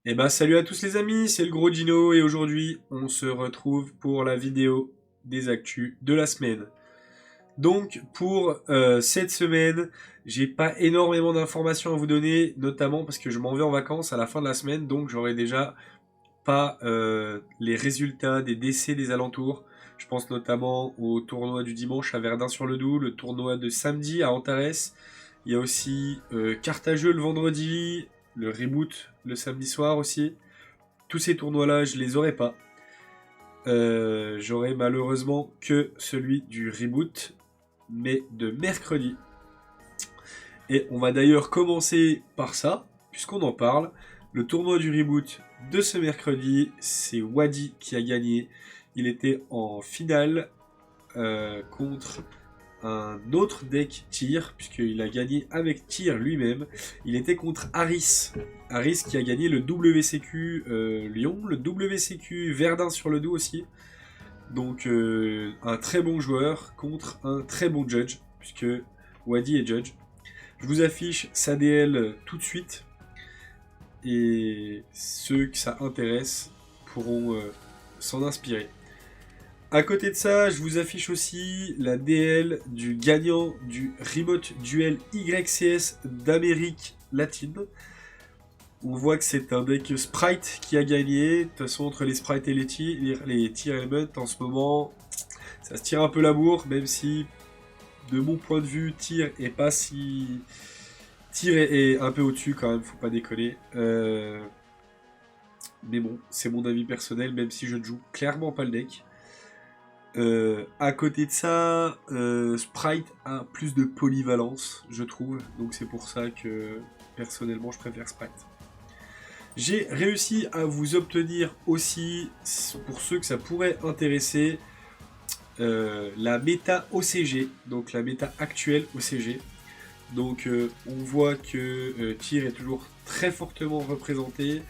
Eh ben salut à tous les amis, c'est le gros Dino et aujourd'hui on se retrouve pour la vidéo des actus de la semaine. Donc pour cette semaine, j'ai pas énormément d'informations à vous donner, notamment parce que je m'en vais en vacances à la fin de la semaine, donc j'aurai déjà pas les résultats des décès des alentours. Je pense notamment au tournoi du dimanche à Verdun-sur-le-Doubs, le tournoi de samedi à Antares. Il y a aussi Cartageux le vendredi, le reboot le samedi soir aussi. Tous ces tournois-là, je les aurai pas. J'aurai malheureusement que celui du reboot, mais de mercredi. Et on va d'ailleurs commencer par ça, puisqu'on en parle. Le tournoi du reboot de ce mercredi, c'est Wadi qui a gagné. Il était en finale contre un autre deck tir, puisqu'il a gagné avec tir lui-même. Il était contre Harris. Harris qui a gagné le WCQ Lyon, le WCQ Verdun sur le dos aussi. Donc un très bon joueur contre un très bon judge, puisque Wadi est judge. Je vous affiche sa DL tout de suite. Et ceux que ça intéresse pourront s'en inspirer. À côté de ça, je vous affiche aussi la DL du gagnant du Remote Duel YCS d'Amérique latine. On voit que c'est un deck Sprite qui a gagné. De toute façon, entre les Sprites et les tier elements, en ce moment, ça se tire un peu la bourre, même si, de mon point de vue, tir est pas si... Tir est un peu au-dessus quand même, faut pas déconner. Mais bon, c'est mon avis personnel, même si je ne joue clairement pas le deck. À côté de ça, Sprite a plus de polyvalence, je trouve. Donc c'est pour ça que, personnellement, je préfère Sprite. J'ai réussi à vous obtenir aussi, pour ceux que ça pourrait intéresser, la méta OCG, donc la méta actuelle OCG. Donc on voit que Tyr est toujours très fortement représenté.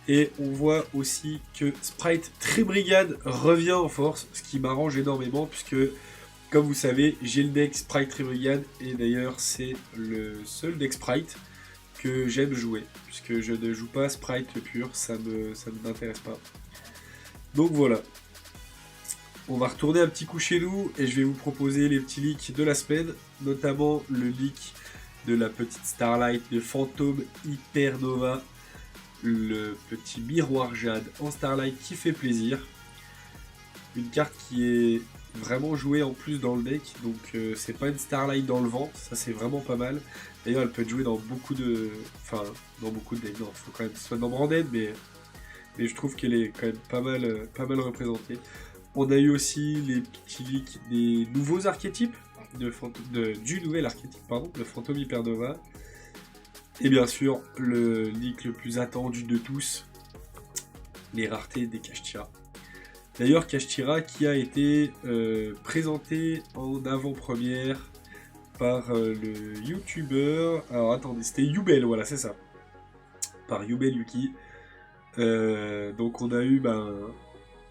Et on voit aussi que Sprite Tribrigade revient en force, ce qui m'arrange énormément puisque, comme vous savez, j'ai le deck Sprite Tribrigade et d'ailleurs c'est le seul deck Sprite que j'aime jouer, puisque je ne joue pas Sprite pur, ça ne m'intéresse pas. Donc voilà. On va retourner un petit coup chez nous et je vais vous proposer les petits leaks de la semaine, notamment le leak de la petite Starlight de Fantôme Hypernova, le petit miroir jade en Starlight qui fait plaisir. Une carte qui est vraiment jouée en plus dans le deck, donc c'est pas une Starlight dans le vent, ça c'est vraiment pas mal. D'ailleurs elle peut être jouée dans beaucoup de... Enfin, dans beaucoup de decks, non, faut quand même que ce soit dans Branded, mais je trouve qu'elle est quand même pas mal représentée. On a eu aussi les petits leaks des nouveaux archétypes, du nouvel archétype, pardon, le Fantôme Hypernova. Et bien sûr, le leak le plus attendu de tous, les raretés des Kashtira. D'ailleurs, Kashtira qui a été présenté en avant-première par le youtubeur... Alors attendez, c'était Yubel, voilà, c'est ça. Par Yubel Yuki. Donc on a eu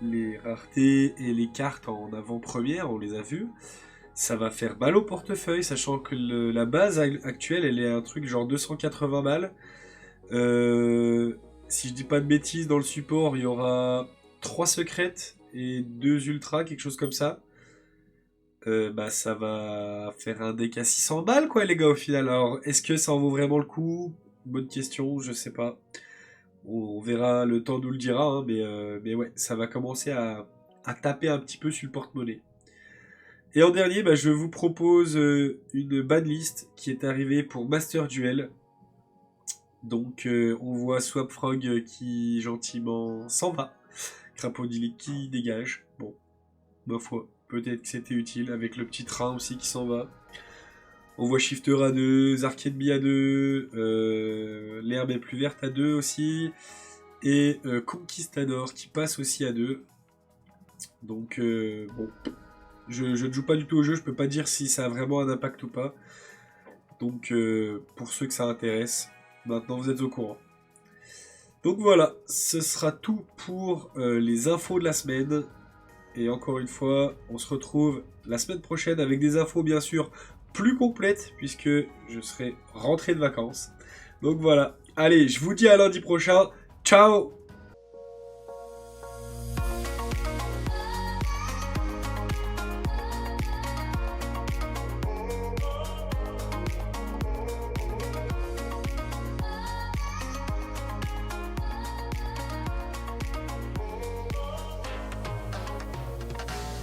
les raretés et les cartes en avant-première, on les a vues. Ça va faire mal au portefeuille, sachant que la base actuelle, elle est un truc genre 280 balles. Si je dis pas de bêtises, dans le support, il y aura 3 secrètes et 2 ultras, quelque chose comme ça. Ça va faire un deck à 600 balles, quoi, les gars, au final. Alors, est-ce que ça en vaut vraiment le coup? Bonne question, je sais pas. On verra, le temps nous le dira, hein, mais ouais, ça va commencer à taper un petit peu sur le porte-monnaie. Et en dernier, je vous propose une banlist qui est arrivée pour Master Duel. Donc on voit Swapfrog qui gentiment s'en va. Crapodilic qui dégage. Bon, ma foi, peut-être que c'était utile avec le petit train aussi qui s'en va. On voit Shifter à 2, Zarkenby à 2, l'herbe est plus verte à 2 aussi. Et Conquistador qui passe aussi à 2. Donc bon... Je ne joue pas du tout au jeu, je peux pas dire si ça a vraiment un impact ou pas. Donc pour ceux que ça intéresse, maintenant vous êtes au courant. Donc voilà, ce sera tout pour les infos de la semaine. Et encore une fois, on se retrouve la semaine prochaine avec des infos bien sûr plus complètes, puisque je serai rentré de vacances. Donc voilà, allez, je vous dis à lundi prochain. Ciao!